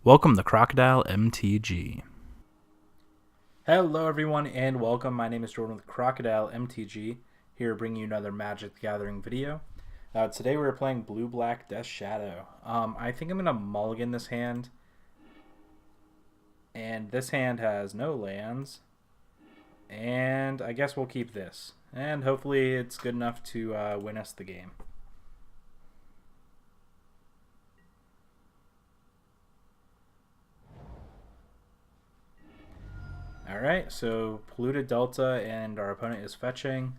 Welcome to crocodilemtg. Hello everyone and welcome. My name is Jordan with crocodilemtg, here bringing you another Magic the Gathering video. Today we're playing Blue-Black Death Shadow. I think I'm going to mulligan this hand. And this hand has no lands. And I guess we'll keep this. And hopefully it's good enough to win us the game. Alright, so Polluted Delta and our opponent is fetching.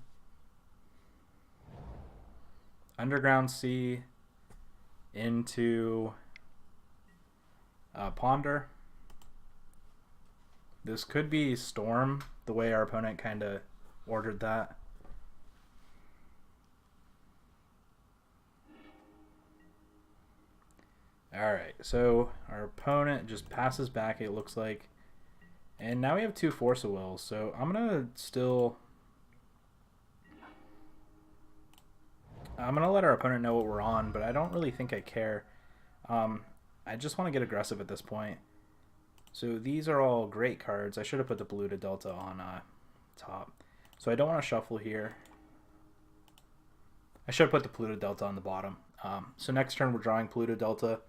Underground Sea into Ponder. This could be Storm, the way our opponent kind of ordered that. Alright, so our opponent just passes back, it looks like. And now we have two Force of Wills, so I'm going to let our opponent know what we're on, but I don't really think I care. I just want to get aggressive at this point. So these are all great cards. I should have put the Polluted Delta on top. So I don't want to shuffle here. I should have put the Polluted Delta on the bottom. So next turn we're drawing Polluted Delta,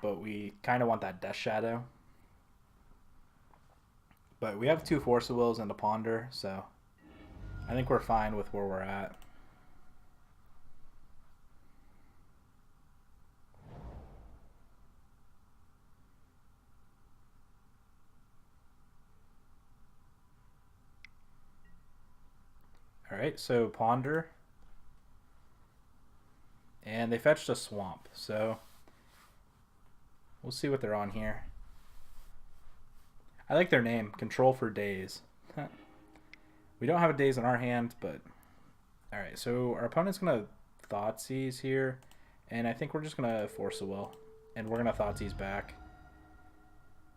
but we kind of want that Death Shadow. But we have two Force of Wills and a Ponder, so I think we're fine with where we're at. Alright, so Ponder. And they fetched a Swamp, so we'll see what they're on here. I like their name, Control for Daze. We don't have a Daze in our hand, but... Alright, so our opponent's going to Thoughtseize here, and I think we're just going to Force a Will. And we're going to Thoughtseize back.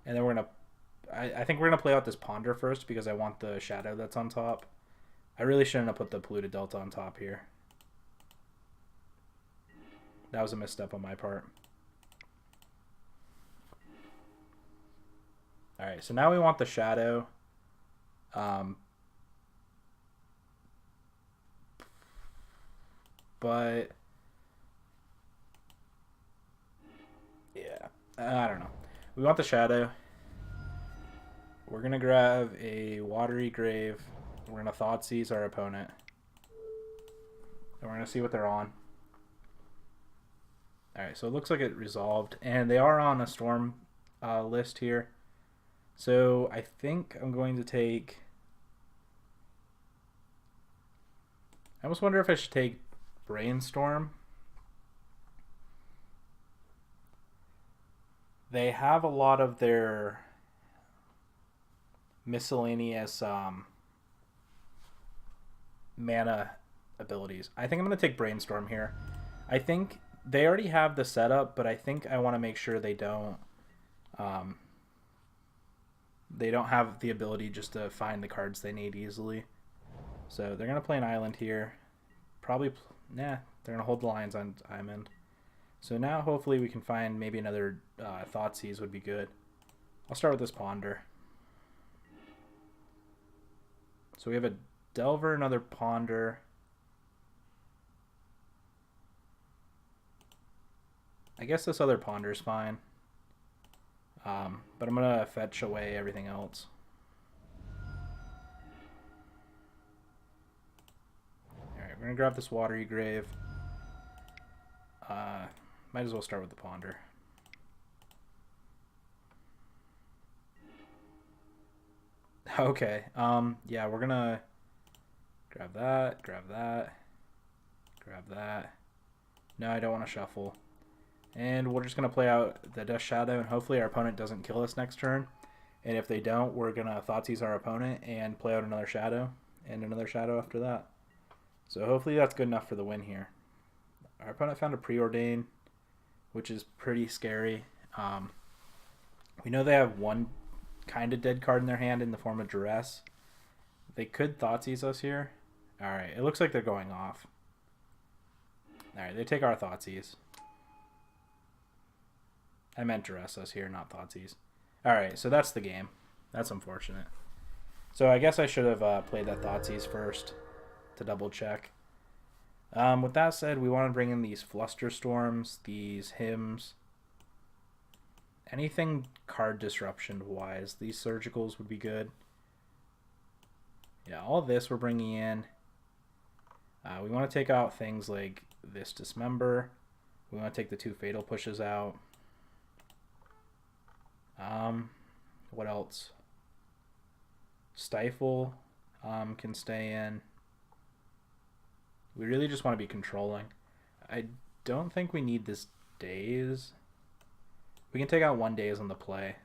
And then we're going to... I think we're going to play out this Ponder first, because I want the Shadow that's on top. I really shouldn't have put the Polluted Delta on top here. That was a misstep on my part. Alright, so now we want the Shadow. But yeah, I don't know. We want the Shadow. We're going to grab a Watery Grave. We're going to Thoughtseize our opponent. And we're going to see what they're on. Alright, so it looks like it resolved. And they are on a Storm list here. So I think I'm going to take... I almost wonder if I should take Brainstorm. They have a lot of their miscellaneous mana abilities. I think I'm going to take Brainstorm here. I think they already have the setup, but I think I want to make sure they don't have the ability just to find the cards they need easily. So they're going to play an island here. Probably, they're going to hold the lines on Diamond. So now hopefully we can find maybe another Thoughtseize would be good. I'll start with this Ponder. So we have a Delver, another Ponder. I guess this other Ponder is fine. But I'm going to fetch away everything else. Alright, we're going to grab this Watery Grave. Might as well start with the Ponder. Okay, yeah, we're going to grab that, grab that, grab that. No, I don't want to shuffle. And we're just going to play out the Death Shadow, and hopefully our opponent doesn't kill us next turn. And if they don't, we're going to Thoughtseize our opponent and play out another Shadow, and another Shadow after that. So hopefully that's good enough for the win here. Our opponent found a Preordain, which is pretty scary. We know they have one kind of dead card in their hand in the form of Duress. They could Thoughtseize us here. Alright, it looks like they're going off. Alright, they take our Thoughtseize. I meant Duress us here, not Thoughtseize. Alright, so that's the game. That's unfortunate. So I guess I should have played that Thoughtseize first to double check. With that said, we want to bring in these Flusterstorms, these Hymns. Anything card disruption wise, these Surgicals would be good. Yeah, all this we're bringing in. We want to take out things like this Dismember. We want to take the 2 Fatal Pushes out. What else? Stifle can stay in. We really just want to be controlling. I don't think we need this Daze. We can take out 1 Daze on the play.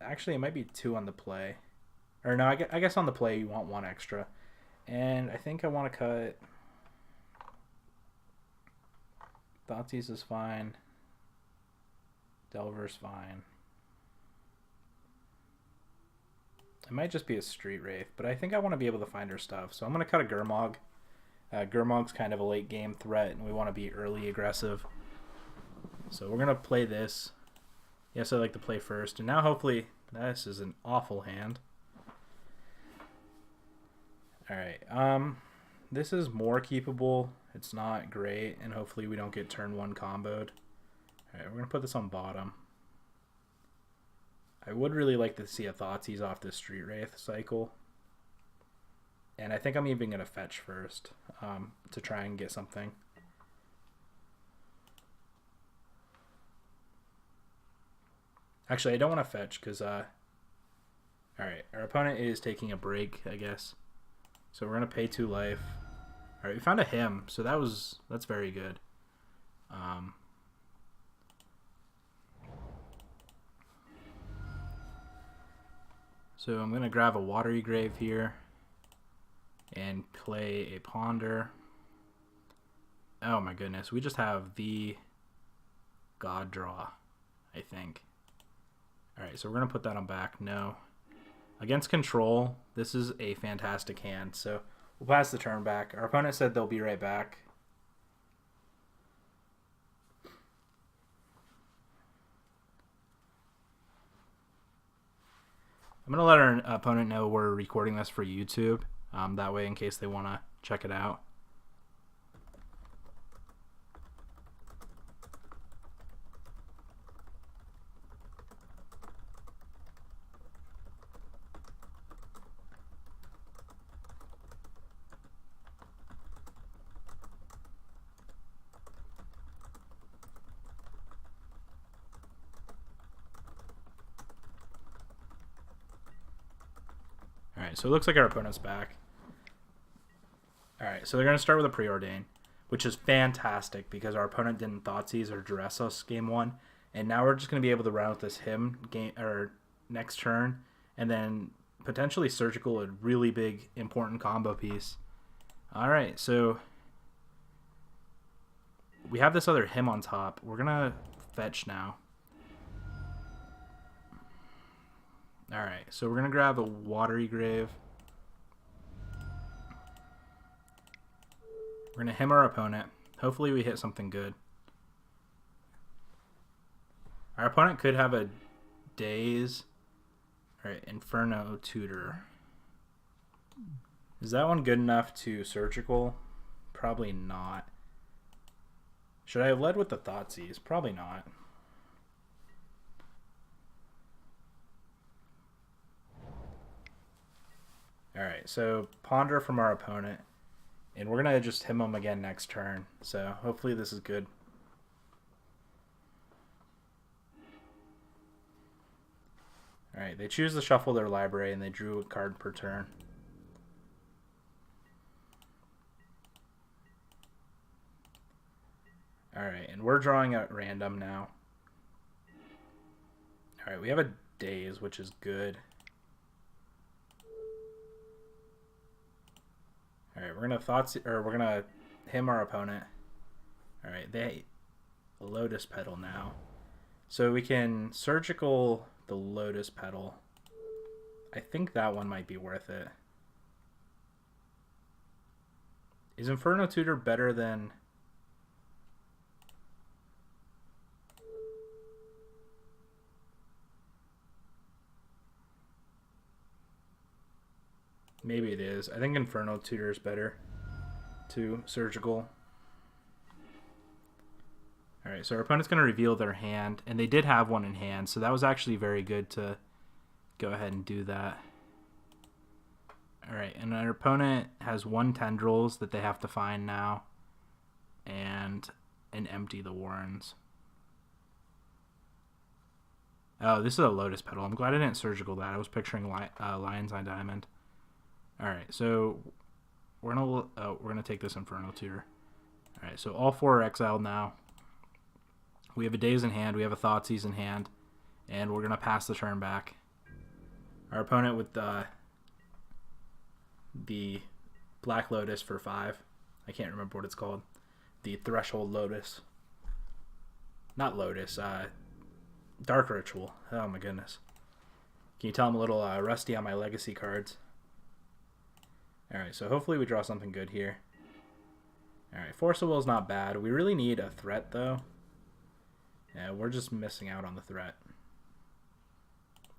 Actually, it might be 2 on the play. Or no, I guess on the play you want 1 extra. And I think I want to cut... Thoughtseize is fine. Delver's fine. It might just be a Street Wraith, but I think I want to be able to find her stuff. So I'm going to cut a Gurmag. Gurmag's kind of a late game threat, and we want to be early aggressive. So we're going to play this. Yes, I like to play first. And now hopefully this is an awful hand. Alright, this is more keepable. It's not great, and hopefully we don't get turn 1 comboed. Alright, we're going to put this on bottom. I would really like to see a Thoughtseize off this Street Wraith cycle. And I think I'm even going to fetch first to try and get something. Actually, I don't want to fetch because... Alright, our opponent is taking a break, I guess. So we're going to pay 2 life. Alright, we found a Hymn, so that's very good. So I'm going to grab a Watery Grave here and play a Ponder. Oh my goodness, we just have the God Draw, I think. Alright, so we're going to put that on back. No. Against Control, this is a fantastic hand, so we'll pass the turn back. Our opponent said they'll be right back. I'm going to let our opponent know we're recording this for YouTube. That way, in case they want to check it out. Alright, so it looks like our opponent's back. Alright, so they're going to start with a Preordain, which is fantastic because our opponent didn't Thoughtseize or Duress us game 1. And now we're just going to be able to run with this Hymn game or next turn, and then potentially Surgical, a really big, important combo piece. Alright, so we have this other Hymn on top. We're going to fetch now. Alright, so we're going to grab a Watery Grave. We're going to Hymn our opponent. Hopefully we hit something good. Our opponent could have a Daze. Alright, Inferno Tutor. Is that one good enough to Surgical? Probably not. Should I have led with the Thoughtseize? Probably not. Alright, so Ponder from our opponent. And we're going to just Hymn him again next turn. So hopefully this is good. Alright, they choose to shuffle their library and they drew a card per turn. Alright, and we're drawing at random now. Alright, we have a Daze, which is good. Alright, we're gonna Hymn our opponent. Alright, they Lotus Petal now. So we can Surgical the Lotus Petal. I think that one might be worth it. Is Inferno Tutor better than... Maybe it is. I think Inferno Tutor is better. To Surgical. Alright, so our opponent's going to reveal their hand. And they did have one in hand, so that was actually very good to go ahead and do that. Alright, and our opponent has 1 Tendrils that they have to find now. And empty the Warrens. Oh, this is a Lotus Petal. I'm glad I didn't Surgical that. I was picturing Lion's Eye Diamond. Alright, so we're gonna take this Inferno Tutor. Alright, so all 4 are exiled now. We have a Daze in hand, we have a Thoughtseize in hand, and we're gonna pass the turn back. Our opponent with the Black Lotus for 5. I can't remember what it's called. The Threshold Lotus. Not Lotus, Dark Ritual. Oh my goodness. Can you tell I'm a little rusty on my legacy cards? Alright, so hopefully we draw something good here. Alright, Force of Will is not bad. We really need a threat, though. Yeah, we're just missing out on the threat.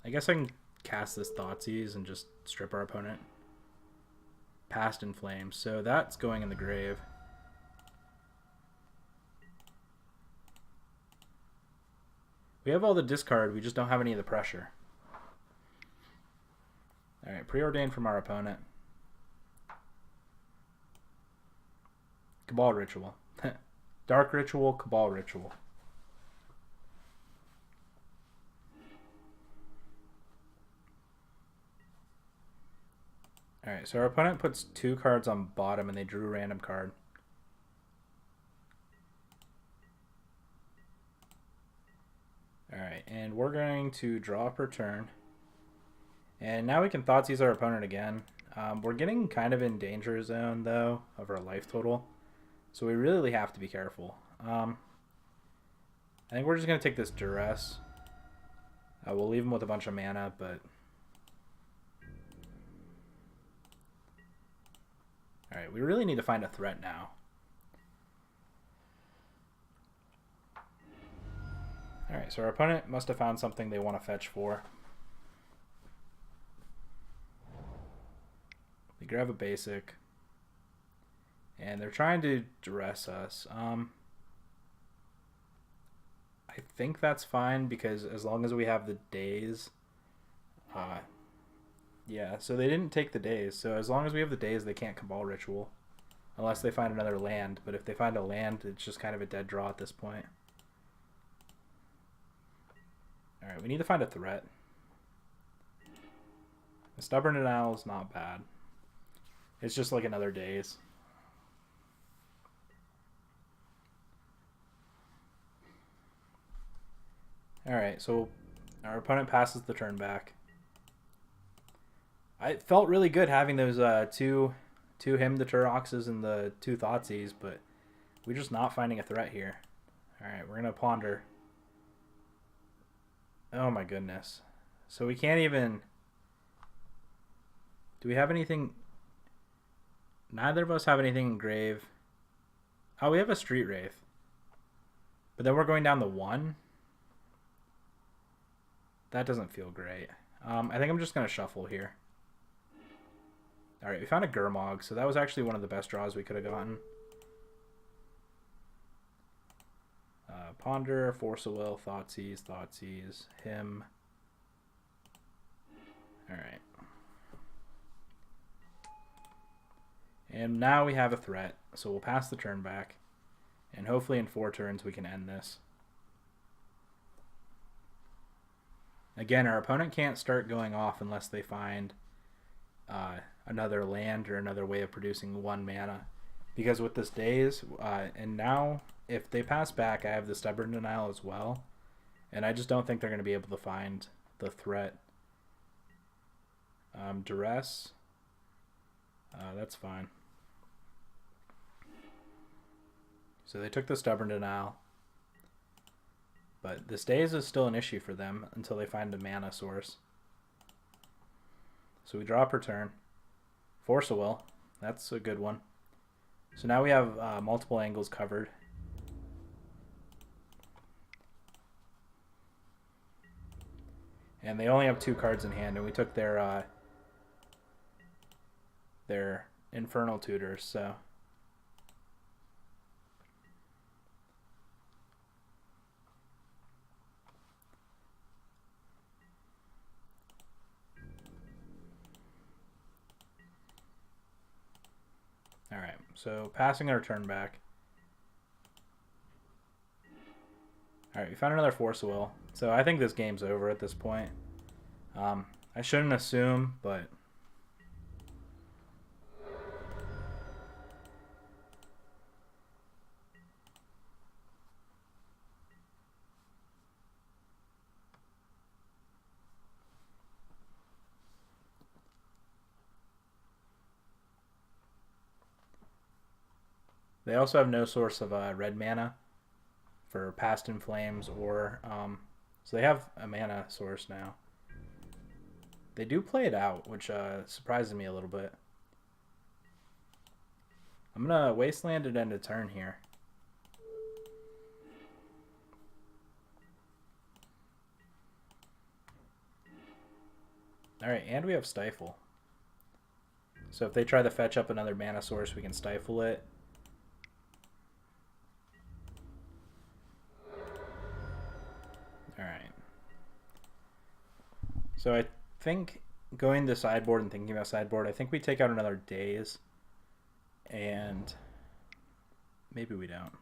I guess I can cast this Thoughtseize and just strip our opponent. Past in Flames. So that's going in the grave. We have all the discard, we just don't have any of the pressure. Alright, Preordained from our opponent. Cabal Ritual. Dark Ritual, Cabal Ritual. Alright, so our opponent puts 2 cards on bottom and they drew a random card. Alright, and we're going to draw per turn. And now we can Thoughtseize our opponent again. We're getting kind of in danger zone, though, of our life total. So we really have to be careful. I think we're just going to take this Duress. We'll leave him with a bunch of mana, but... Alright, we really need to find a threat now. Alright, so our opponent must have found something they want to fetch for. They grab a basic. And they're trying to Duress us. I think that's fine because as long as we have the Daze... yeah, so they didn't take the Daze. So as long as we have the Daze, they can't Cabal Ritual. Unless they find another land. But if they find a land, it's just kind of a dead draw at this point. Alright, we need to find a threat. The Stubborn Denial is not bad. It's just like another Daze. Alright, so our opponent passes the turn back. I felt really good having those two Hymn to Turoxes and the 2 Thoughtseize, but we're just not finding a threat here. Alright, we're going to Ponder. Oh my goodness. So we can't even... Do we have anything... Neither of us have anything in grave. Oh, we have a Street Wraith. But then we're going down the 1. That doesn't feel great. I think I'm just going to shuffle here. Alright, we found a Gurmag, so that was actually one of the best draws we could have gotten. Ponder, Force of Will, Thoughtseize, Hymn. Alright. And now we have a threat, so we'll pass the turn back. And hopefully in 4 turns we can end this. Again, our opponent can't start going off unless they find another land or another way of producing 1 mana. Because with this Daze, and now if they pass back, I have the Stubborn Denial as well. And I just don't think they're going to be able to find the threat. Duress. That's fine. So they took the Stubborn Denial. But this Daze is still an issue for them until they find a mana source. So we draw per turn. Force of Will. That's a good one. So now we have multiple angles covered. And they only have 2 cards in hand, and we took their their Infernal Tutors, so... Alright, so passing our turn back. Alright, we found another Force of Will. So I think this game's over at this point. I shouldn't assume, but... They also have no source of red mana for Past in Flames or... so they have a mana source now. They do play it out, which surprises me a little bit. I'm going to Wasteland it end of turn here. Alright, and we have Stifle. So if they try to fetch up another mana source, we can Stifle it. Alright. So I think going to sideboard and thinking about sideboard, I think we take out another Daze. And maybe we don't.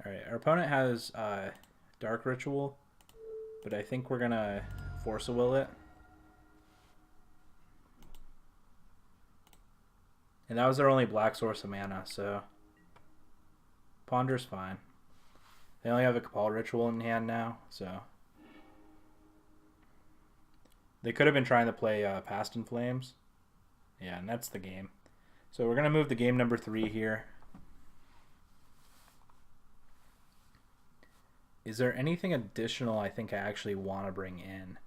Alright, our opponent has Dark Ritual, but I think we're going to Force a Will it. And that was their only black source of mana, so Ponder's fine. They only have a Cabal Ritual in hand now, so... They could have been trying to play Past in Flames. Yeah, and that's the game. So we're going to move to game number 3 here. Is there anything additional I think I actually want to bring in?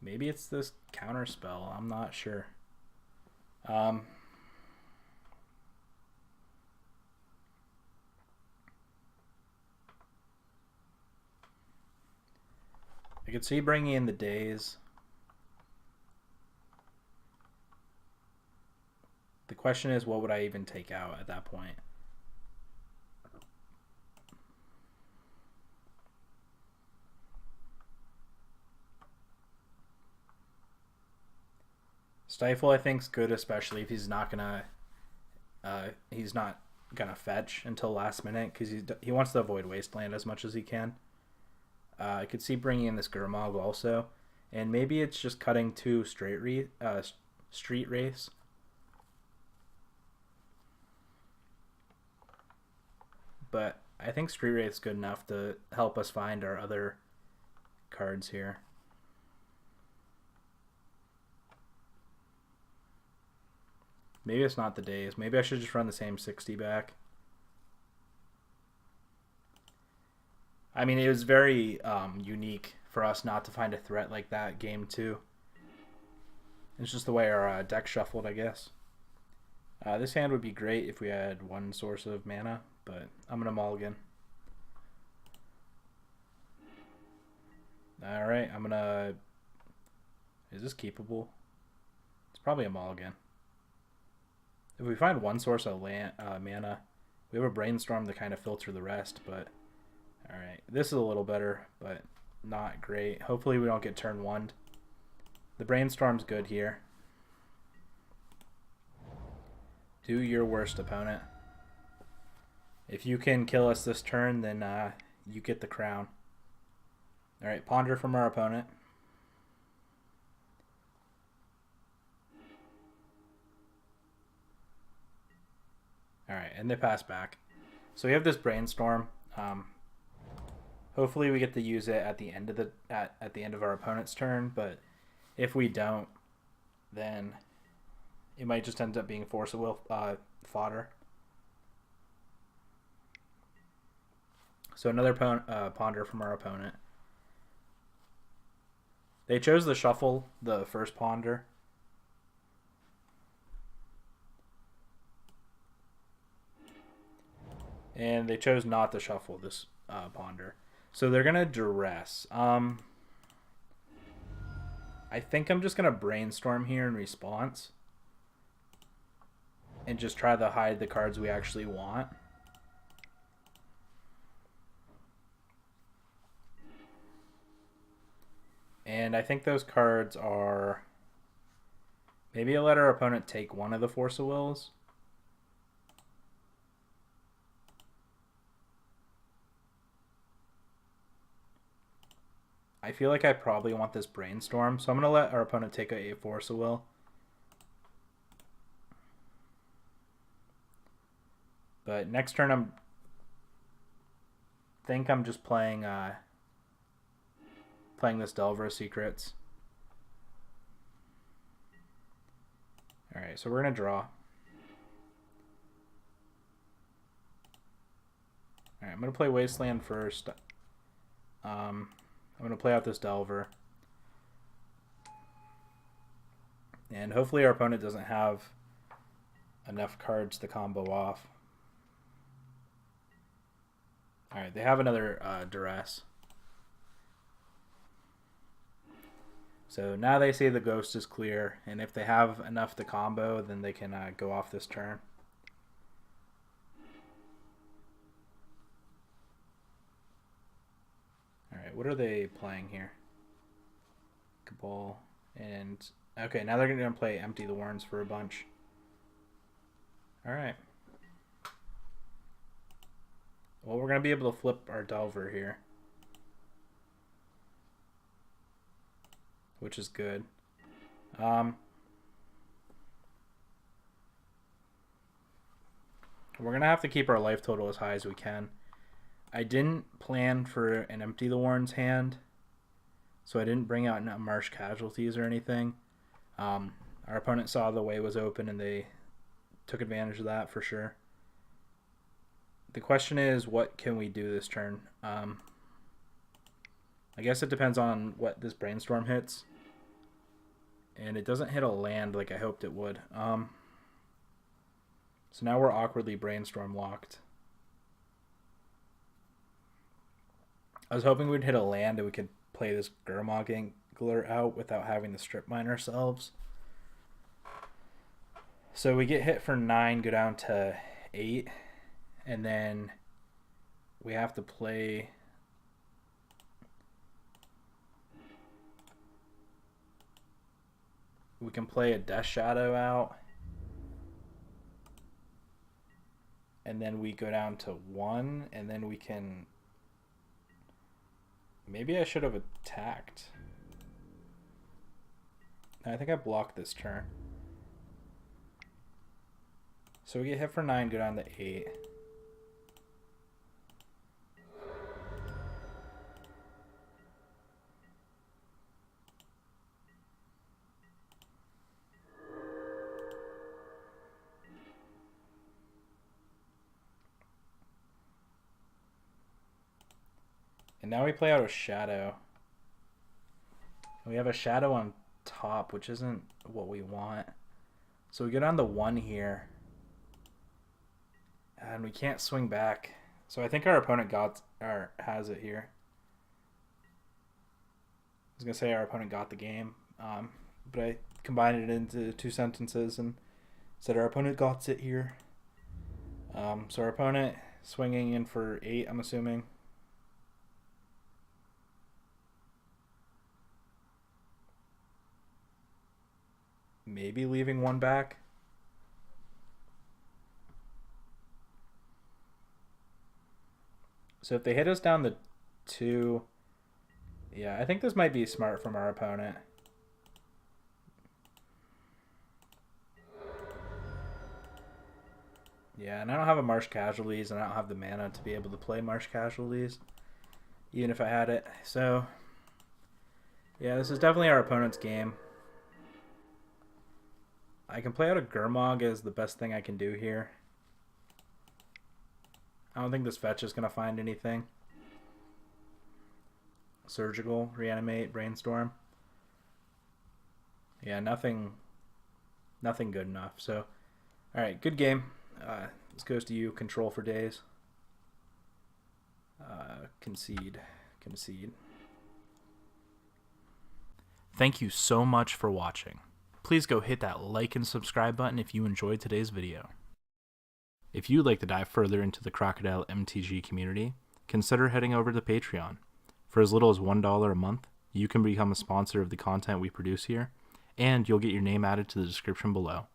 Maybe it's this counter spell. I'm not sure. I could see bringing in the Daze. The question is, what would I even take out at that point? Stifle, I think, is good, especially if he's not gonna fetch until last minute, because he wants to avoid Wasteland as much as he can. I could see bringing in this Gurmag also, and maybe it's just cutting 2 Street Wraiths. But I think Street Wraith's good enough to help us find our other cards here. Maybe it's not the Daze. Maybe I should just run the same 60 back. I mean, it was very unique for us not to find a threat like that game 2. It's just the way our deck shuffled, I guess. This hand would be great if we had 1 source of mana, but I'm going to mulligan. Alright, I'm going to... Is this keepable? It's probably a mulligan. If we find 1 source of mana, we have a Brainstorm to kind of filter the rest, but... Alright, this is a little better, but not great. Hopefully we don't get turn 1'd. The Brainstorm's good here. Do your worst, opponent. If you can kill us this turn, then you get the crown. Alright, Ponder from our opponent. Alright, and they pass back. So we have this Brainstorm. Hopefully we get to use it at the end of the end of our opponent's turn, but if we don't, then it might just end up being Force of Will fodder. So another Ponder from our opponent. They chose to shuffle the first Ponder. And they chose not to shuffle this Ponder. So they're gonna duress. I think I'm just gonna brainstorm here in response. And just try to hide the cards we actually want. And I think those cards are... Maybe I'll let our opponent take one of the Force of Wills. I feel like I probably want this Brainstorm, so I'm going to let our opponent take a Force of Will. But next turn I'm just playing this Delver of Secrets. Alright, so we're going to draw. Alright, I'm going to play Wasteland first. I'm going to play out this Delver. And hopefully our opponent doesn't have enough cards to combo off. Alright, they have another Duress. So now they say the Ghost is clear, and if they have enough to combo, then they can go off this turn. Alright, what are they playing here? Cabal and... Okay, now they're going to play Empty the Warrens for a bunch. Alright. Well, we're going to be able to flip our Delver here. Which is good. We're going to have to keep our life total as high as we can. I didn't plan for an Empty the Warrens hand, so I didn't bring out Marsh Casualties or anything. Our opponent saw the way was open and they took advantage of that for sure. The question is, what can we do this turn? I guess it depends on what this Brainstorm hits. And it doesn't hit a land like I hoped it would. So now we're awkwardly Brainstorm locked. I was hoping we'd hit a land and we could play this Gurmag Angler out without having to strip mine ourselves. So we get hit for 9, go down to 8. And then we have to play... We can play a Death Shadow out. And then we go down to 1. And then we can... Maybe I should have attacked. I think I blocked this turn. So we get hit for 9, go down to 8. And now we play out a Shadow. We have a Shadow on top, which isn't what we want. So we go down to 1 here. And we can't swing back. So I think our opponent has it here. I was going to say our opponent got the game. But I combined it into 2 sentences and said our opponent got it here. So our opponent swinging in for 8, I'm assuming. Maybe leaving 1 back. So if they hit us down to 2, yeah, I think this might be smart from our opponent. Yeah, and I don't have a Marsh Casualties, and I don't have the mana to be able to play Marsh Casualties, even if I had it. So, yeah, this is definitely our opponent's game. I can play out a Gurmag as the best thing I can do here. I don't think this fetch is going to find anything. Surgical, Reanimate, Brainstorm. Yeah, nothing good enough. So, alright, good game. This goes to you. Control for days. Concede. concede. Thank you so much for watching. Please go hit that like and subscribe button if you enjoyed today's video. If you'd like to dive further into the Crocodile MTG community, consider heading over to Patreon. For as little as $1 a month, you can become a sponsor of the content we produce here, and you'll get your name added to the description below.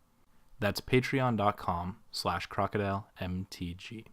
That's patreon.com/crocodilemtg.